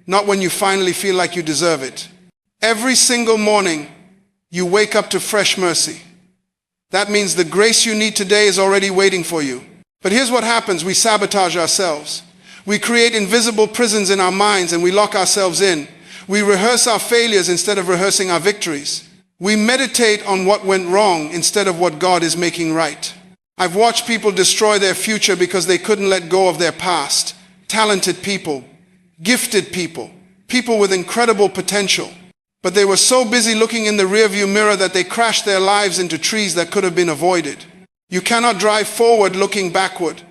not when you finally feel like you deserve it. Every single morning, you wake up to fresh mercy. That means the grace you need today is already waiting for you. But here's what happens. We sabotage ourselves. We create invisible prisons in our minds and we lock ourselves in. We rehearse our failures instead of rehearsing our victories. We meditate on what went wrong instead of what God is making right. I've watched people destroy their future because they couldn't let go of their past. Talented people, gifted people, people with incredible potential. But they were so busy looking in the rearview mirror that they crashed their lives into trees that could have been avoided. You cannot drive forward looking backward.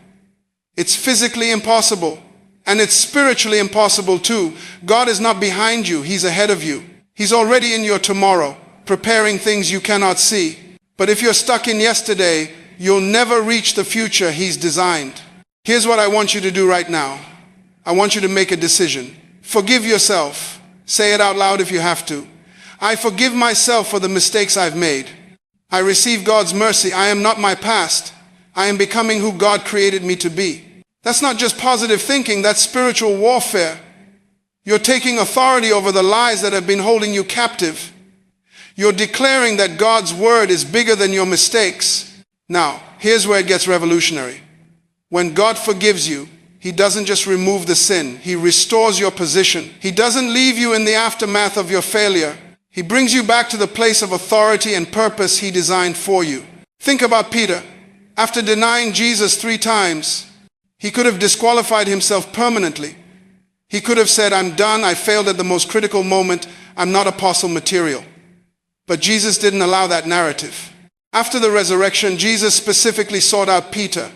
It's physically impossible. And it's spiritually impossible too. God is not behind you. He's ahead of you. He's already in your tomorrow, preparing things you cannot see. But if you're stuck in yesterday, you'll never reach the future He's designed. Here's what I want you to do right now. I want you to make a decision. Forgive yourself. Say it out loud if you have to. I forgive myself for the mistakes I've made. I receive God's mercy. I am not my past. I am becoming who God created me to be. That's not just positive thinking, that's spiritual warfare. You're taking authority over the lies that have been holding you captive. You're declaring that God's word is bigger than your mistakes. Now, here's where it gets revolutionary. When God forgives you, He doesn't just remove the sin. He restores your position. He doesn't leave you in the aftermath of your failure. He brings you back to the place of authority and purpose He designed for you. Think about Peter. After denying Jesus 3 times, he could have disqualified himself permanently. He could have said, I'm done. I failed at the most critical moment. I'm not apostle material. But Jesus didn't allow that narrative. After the resurrection, Jesus specifically sought out Peter.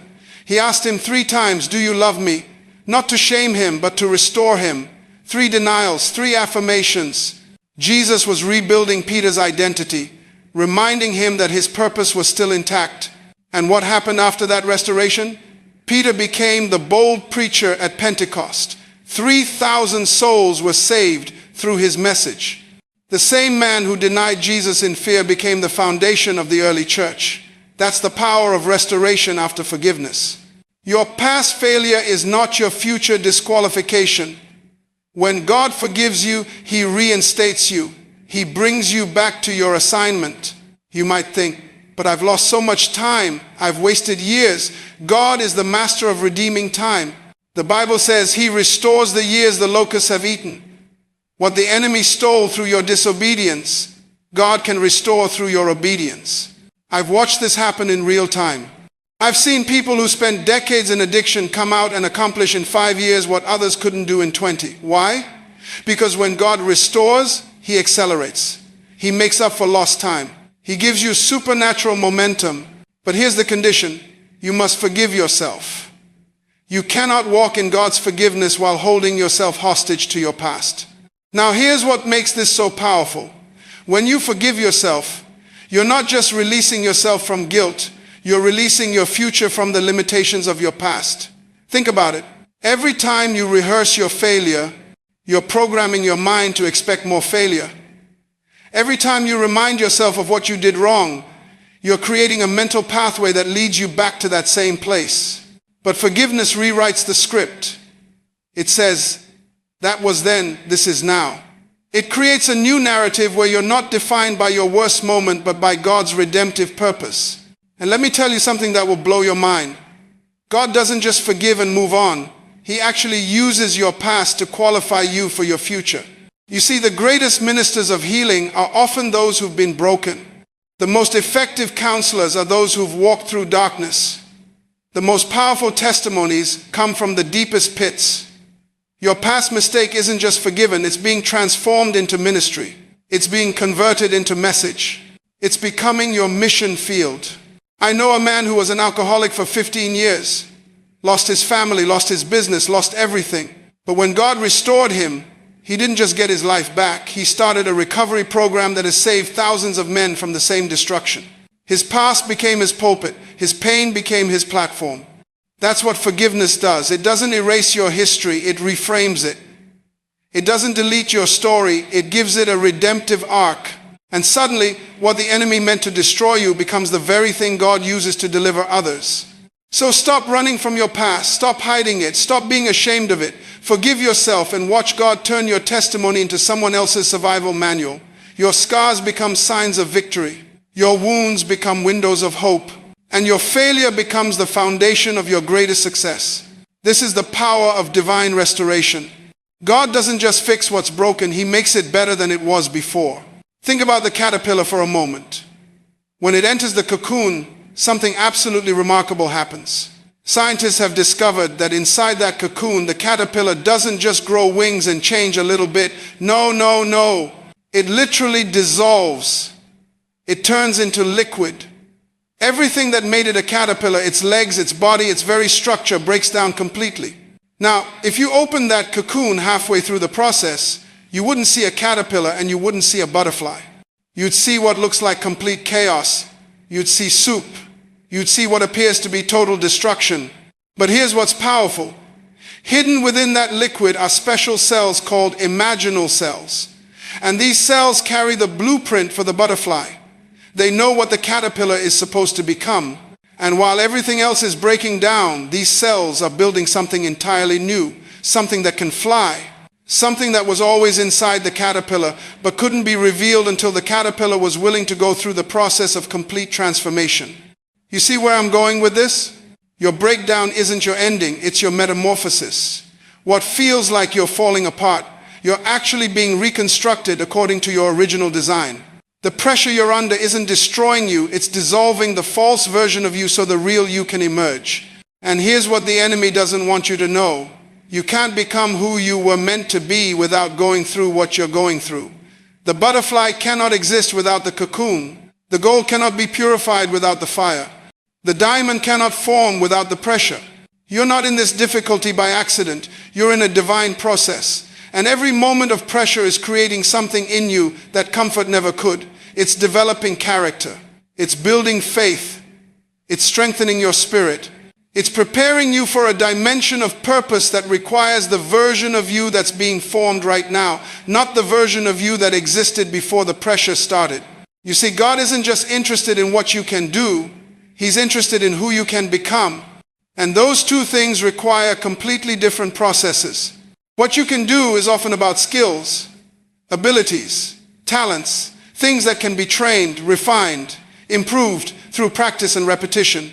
He asked him 3 times, do you love me? Not to shame him, but to restore him. 3 denials, 3 affirmations. Jesus was rebuilding Peter's identity, reminding him that his purpose was still intact. And what happened after that restoration? Peter became the bold preacher at Pentecost. 3,000 souls were saved through his message. The same man who denied Jesus in fear became the foundation of the early church. That's the power of restoration after forgiveness. Your past failure is not your future disqualification. When God forgives you, He reinstates you. He brings you back to your assignment. You might think, but I've lost so much time. I've wasted years. God is the master of redeeming time. The Bible says He restores the years the locusts have eaten. What the enemy stole through your disobedience, God can restore through your obedience. I've watched this happen in real time. I've seen people who spent decades in addiction come out and accomplish in 5 years what others couldn't do in 20. Why? Because when God restores, He accelerates. He makes up for lost time. He gives you supernatural momentum. But here's the condition. You must forgive yourself. You cannot walk in God's forgiveness while holding yourself hostage to your past. Now here's what makes this so powerful. When you forgive yourself, you're not just releasing yourself from guilt, you're releasing your future from the limitations of your past. Think about it. Every time you rehearse your failure, You're programming your mind to expect more failure. Every time you remind yourself of what you did wrong, you're creating a mental pathway that leads you back to that same place. But forgiveness rewrites the script. It says, that was then, this is now. It creates a new narrative where you're not defined by your worst moment, but by God's redemptive purpose. And let me tell you something that will blow your mind. God doesn't just forgive and move on. He actually uses your past to qualify you for your future. You see, the greatest ministers of healing are often those who've been broken. The most effective counselors are those who've walked through darkness. The most powerful testimonies come from the deepest pits. Your past mistake isn't just forgiven, it's being transformed into ministry. It's being converted into message. It's becoming your mission field. I know a man who was an alcoholic for 15 years, lost his family, lost his business, lost everything. But when God restored him, he didn't just get his life back. He started a recovery program that has saved thousands of men from the same destruction. His past became his pulpit. His pain became his platform. That's what forgiveness does. It doesn't erase your history, it reframes it. It doesn't delete your story, it gives it a redemptive arc. And suddenly, what the enemy meant to destroy you becomes the very thing God uses to deliver others. So stop running from your past, stop hiding it, stop being ashamed of it. Forgive yourself and watch God turn your testimony into someone else's survival manual. Your scars become signs of victory. Your wounds become windows of hope. And your failure becomes the foundation of your greatest success. This is the power of divine restoration. God doesn't just fix what's broken, He makes it better than it was before. Think about the caterpillar for a moment. When it enters the cocoon, something absolutely remarkable happens. Scientists have discovered that inside that cocoon, the caterpillar doesn't just grow wings and change a little bit. No. It literally dissolves. It turns into liquid. Everything that made it a caterpillar, its legs, its body, its very structure, breaks down completely. Now, if you open that cocoon halfway through the process, you wouldn't see a caterpillar and you wouldn't see a butterfly. You'd see what looks like complete chaos. You'd see soup. You'd see what appears to be total destruction. But here's what's powerful. Hidden within that liquid are special cells called imaginal cells. And these cells carry the blueprint for the butterfly. They know what the caterpillar is supposed to become. And while everything else is breaking down, these cells are building something entirely new, something that can fly, something that was always inside the caterpillar, but couldn't be revealed until the caterpillar was willing to go through the process of complete transformation. You see where I'm going with this? Your breakdown isn't your ending, it's your metamorphosis. What feels like you're falling apart, you're actually being reconstructed according to your original design. The pressure you're under isn't destroying you, it's dissolving the false version of you so the real you can emerge. And here's what the enemy doesn't want you to know. You can't become who you were meant to be without going through what you're going through. The butterfly cannot exist without the cocoon. The gold cannot be purified without the fire. The diamond cannot form without the pressure. You're not in this difficulty by accident. You're in a divine process. And every moment of pressure is creating something in you that comfort never could. It's developing character. It's building faith. It's strengthening your spirit. It's preparing you for a dimension of purpose that requires the version of you that's being formed right now, not the version of you that existed before the pressure started. You see, God isn't just interested in what you can do. He's interested in who you can become. And those two things require completely different processes. What you can do is often about skills, abilities, talents, things that can be trained, refined, improved through practice and repetition.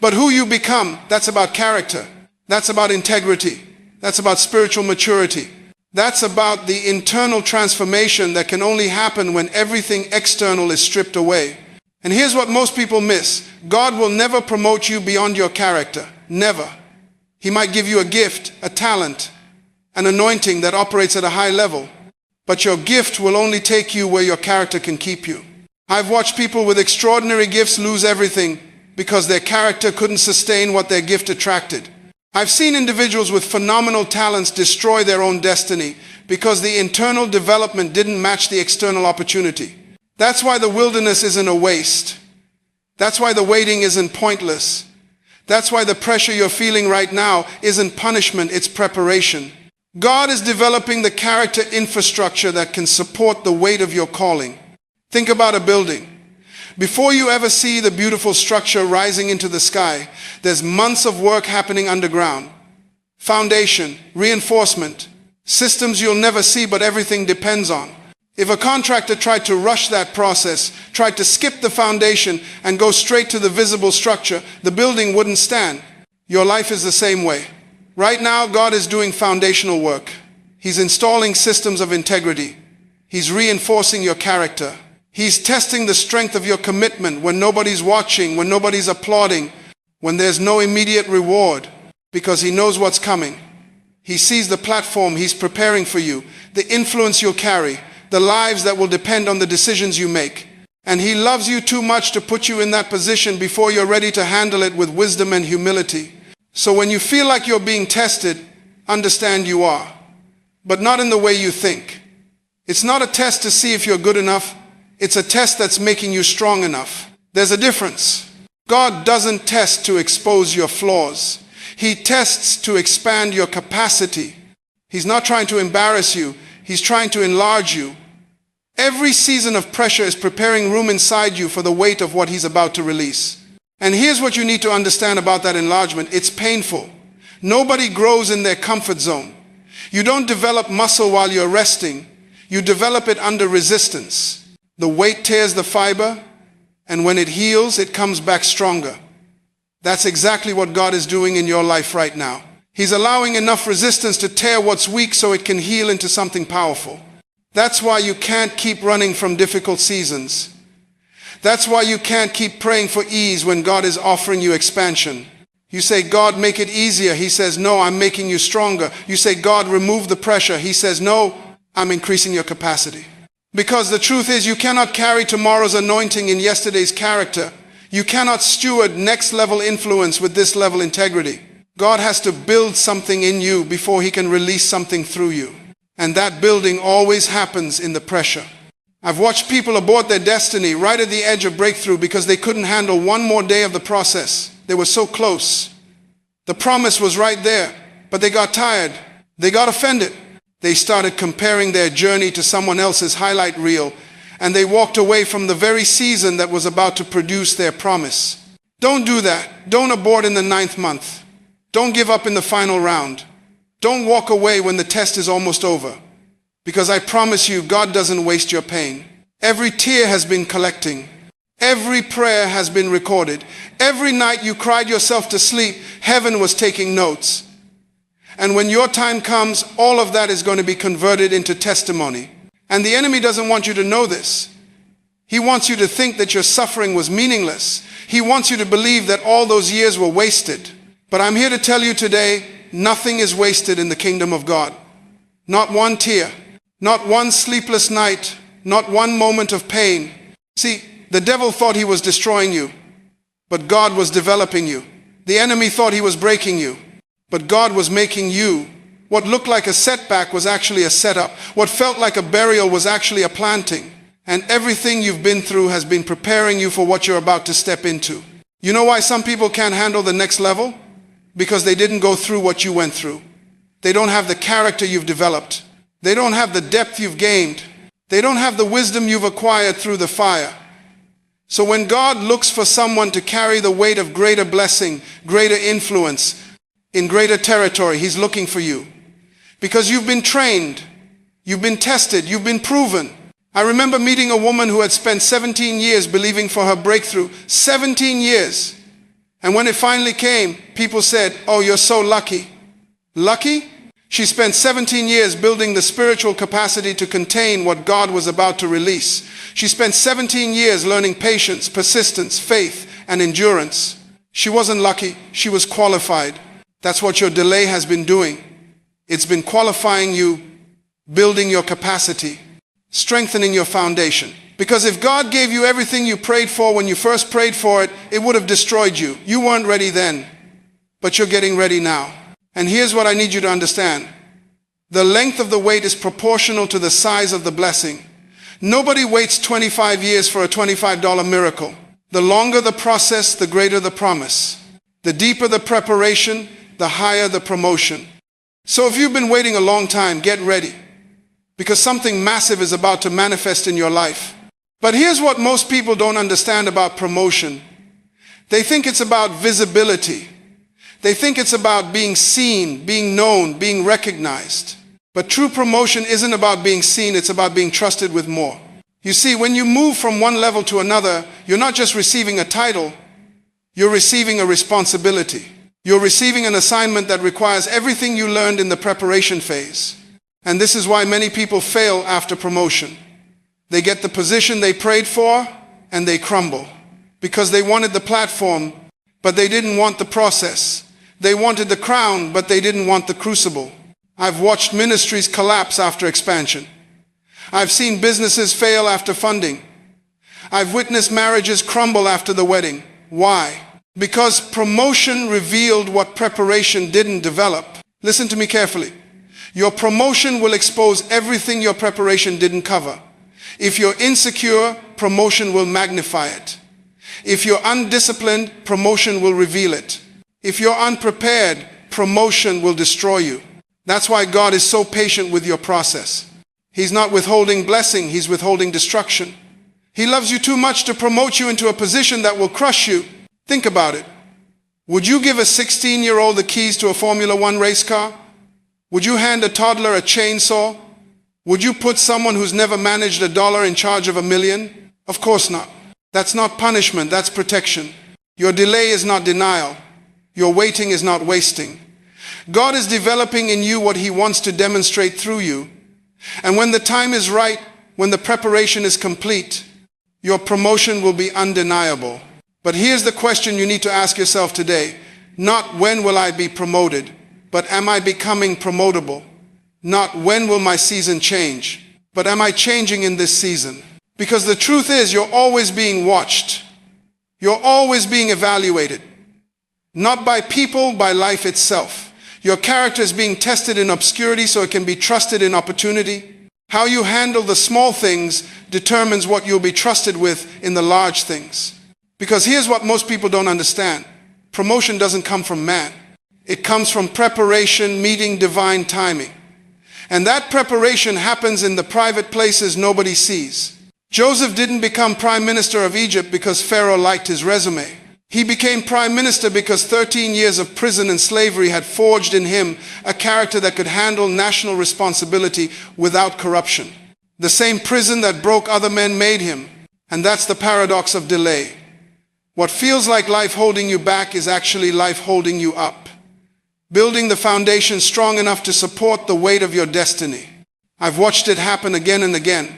But who you become, that's about character. That's about integrity. That's about spiritual maturity. That's about the internal transformation that can only happen when everything external is stripped away. And here's what most people miss. God will never promote you beyond your character. Never. He might give you a gift, a talent, an anointing that operates at a high level. But your gift will only take you where your character can keep you. I've watched people with extraordinary gifts lose everything because their character couldn't sustain what their gift attracted. I've seen individuals with phenomenal talents destroy their own destiny because the internal development didn't match the external opportunity. That's why the wilderness isn't a waste. That's why the waiting isn't pointless. That's why the pressure you're feeling right now isn't punishment, it's preparation. God is developing the character infrastructure that can support the weight of your calling. Think about a building. Before you ever see the beautiful structure rising into the sky, there's months of work happening underground. Foundation, reinforcement, systems you'll never see but everything depends on. If a contractor tried to rush that process, tried to skip the foundation and go straight to the visible structure, the building wouldn't stand. Your life is the same way. Right now, God is doing foundational work. He's installing systems of integrity. He's reinforcing your character. He's testing the strength of your commitment when nobody's watching, when nobody's applauding, when there's no immediate reward, because He knows what's coming. He sees the platform He's preparing for you, the influence you'll carry, the lives that will depend on the decisions you make. And He loves you too much to put you in that position before you're ready to handle it with wisdom and humility. So when you feel like you're being tested, understand you are, but not in the way you think. It's not a test to see if you're good enough. It's a test that's making you strong enough. There's a difference. God doesn't test to expose your flaws. He tests to expand your capacity. He's not trying to embarrass you. He's trying to enlarge you. Every season of pressure is preparing room inside you for the weight of what He's about to release. And here's what you need to understand about that enlargement. It's painful. Nobody grows in their comfort zone. You don't develop muscle while you're resting. You develop it under resistance. The weight tears the fiber, and when it heals, it comes back stronger. That's exactly what God is doing in your life right now. He's allowing enough resistance to tear what's weak so it can heal into something powerful. That's why you can't keep running from difficult seasons. That's why you can't keep praying for ease when God is offering you expansion. You say, God, make it easier. He says, no, I'm making you stronger. You say, God, remove the pressure. He says, no, I'm increasing your capacity. Because the truth is, you cannot carry tomorrow's anointing in yesterday's character. You cannot steward next level influence with this level integrity. God has to build something in you before He can release something through you. And that building always happens in the pressure. I've watched people abort their destiny right at the edge of breakthrough because they couldn't handle one more day of the process. They were so close. The promise was right there, but they got tired. They got offended. They started comparing their journey to someone else's highlight reel, and they walked away from the very season that was about to produce their promise. Don't do that. Don't abort in the 9th month. Don't give up in the final round. Don't walk away when the test is almost over. Because I promise you, God doesn't waste your pain. Every tear has been collecting. Every prayer has been recorded. Every night you cried yourself to sleep, heaven was taking notes. And when your time comes, all of that is going to be converted into testimony. And the enemy doesn't want you to know this. He wants you to think that your suffering was meaningless. He wants you to believe that all those years were wasted. But I'm here to tell you today, nothing is wasted in the kingdom of God. Not one tear, not one sleepless night, not one moment of pain. See, the devil thought he was destroying you, but God was developing you. The enemy thought he was breaking you, but God was making you. What looked like a setback was actually a setup. What felt like a burial was actually a planting. And everything you've been through has been preparing you for what you're about to step into. You know why some people can't handle the next level? Because they didn't go through what you went through. They don't have the character you've developed. They don't have the depth you've gained. They don't have the wisdom you've acquired through the fire. So when God looks for someone to carry the weight of greater blessing, greater influence, in greater territory, He's looking for you. Because you've been trained, you've been tested, you've been proven. I remember meeting a woman who had spent 17 years believing for her breakthrough. 17 years. And when it finally came, people said, oh, you're so lucky. Lucky? She spent 17 years building the spiritual capacity to contain what God was about to release. She spent 17 years learning patience, persistence, faith, and endurance. She wasn't lucky, she was qualified. That's what your delay has been doing. It's been qualifying you, building your capacity, strengthening your foundation. Because if God gave you everything you prayed for when you first prayed for it, it would have destroyed you. You weren't ready then, but you're getting ready now. And here's what I need you to understand. The length of the wait is proportional to the size of the blessing. Nobody waits 25 years for a $25 miracle. The longer the process, the greater the promise. The deeper the preparation, the higher the promotion. So if you've been waiting a long time, get ready, because something massive is about to manifest in your life. But here's what most people don't understand about promotion. They think it's about visibility. They think it's about being seen, being known, being recognized. But true promotion isn't about being seen, it's about being trusted with more. You see, when you move from one level to another, you're not just receiving a title, you're receiving a responsibility. You're receiving an assignment that requires everything you learned in the preparation phase. And this is why many people fail after promotion. They get the position they prayed for and they crumble because they wanted the platform, but they didn't want the process. They wanted the crown, but they didn't want the crucible. I've watched ministries collapse after expansion. I've seen businesses fail after funding. I've witnessed marriages crumble after the wedding. Why? Because promotion revealed what preparation didn't develop. Listen to me carefully. Your promotion will expose everything your preparation didn't cover. If you're insecure, promotion will magnify it. If you're undisciplined, promotion will reveal it. If you're unprepared, promotion will destroy you. That's why God is so patient with your process. He's not withholding blessing, He's withholding destruction. He loves you too much to promote you into a position that will crush you. Think about it. Would you give a 16-year-old the keys to a Formula One race car? Would you hand a toddler a chainsaw? Would you put someone who's never managed $1 in charge of $1 million? Of course not. That's not punishment, that's protection. Your delay is not denial. Your waiting is not wasting. God is developing in you what He wants to demonstrate through you. And when the time is right, when the preparation is complete, your promotion will be undeniable. But here's the question you need to ask yourself today. Not when will I be promoted, but am I becoming promotable? Not when will my season change, but am I changing in this season? Because the truth is, you're always being watched. You're always being evaluated. Not by people, by life itself. Your character is being tested in obscurity so it can be trusted in opportunity. How you handle the small things determines what you'll be trusted with in the large things. Because here's what most people don't understand. Promotion doesn't come from man. It comes from preparation meeting divine timing. And that preparation happens in the private places nobody sees. Joseph didn't become prime minister of Egypt because Pharaoh liked his resume. He became prime minister because 13 years of prison and slavery had forged in him a character that could handle national responsibility without corruption. The same prison that broke other men made him. And that's the paradox of delay. What feels like life holding you back is actually life holding you up. Building the foundation strong enough to support the weight of your destiny. I've watched it happen again and again.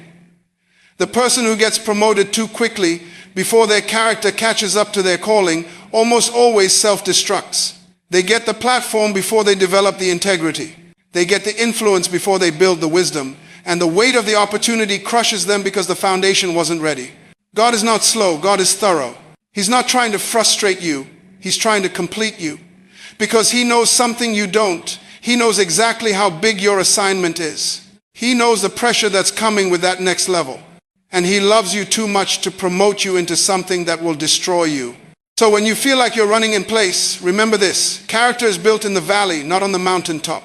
The person who gets promoted too quickly before their character catches up to their calling almost always self-destructs. They get the platform before they develop the integrity. They get the influence before they build the wisdom. And the weight of the opportunity crushes them because the foundation wasn't ready. God is not slow, God is thorough. He's not trying to frustrate you, He's trying to complete you. Because He knows something you don't. He knows exactly how big your assignment is. He knows the pressure that's coming with that next level. And He loves you too much to promote you into something that will destroy you. So when you feel like you're running in place, remember this. Character is built in the valley, not on the mountaintop.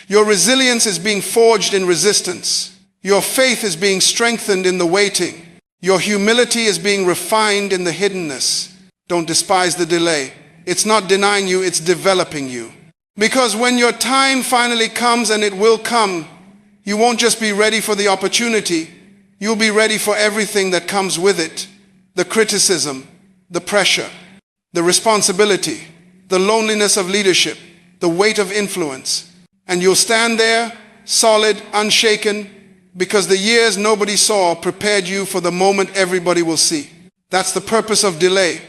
Your resilience is being forged in resistance. Your faith is being strengthened in the waiting. Your humility is being refined in the hiddenness. Don't despise the delay. It's not denying you, it's developing you. Because when your time finally comes, and it will come, you won't just be ready for the opportunity, you'll be ready for everything that comes with it. The criticism, the pressure, the responsibility, the loneliness of leadership, the weight of influence. And you'll stand there, solid, unshaken, because the years nobody saw prepared you for the moment everybody will see. That's the purpose of delay.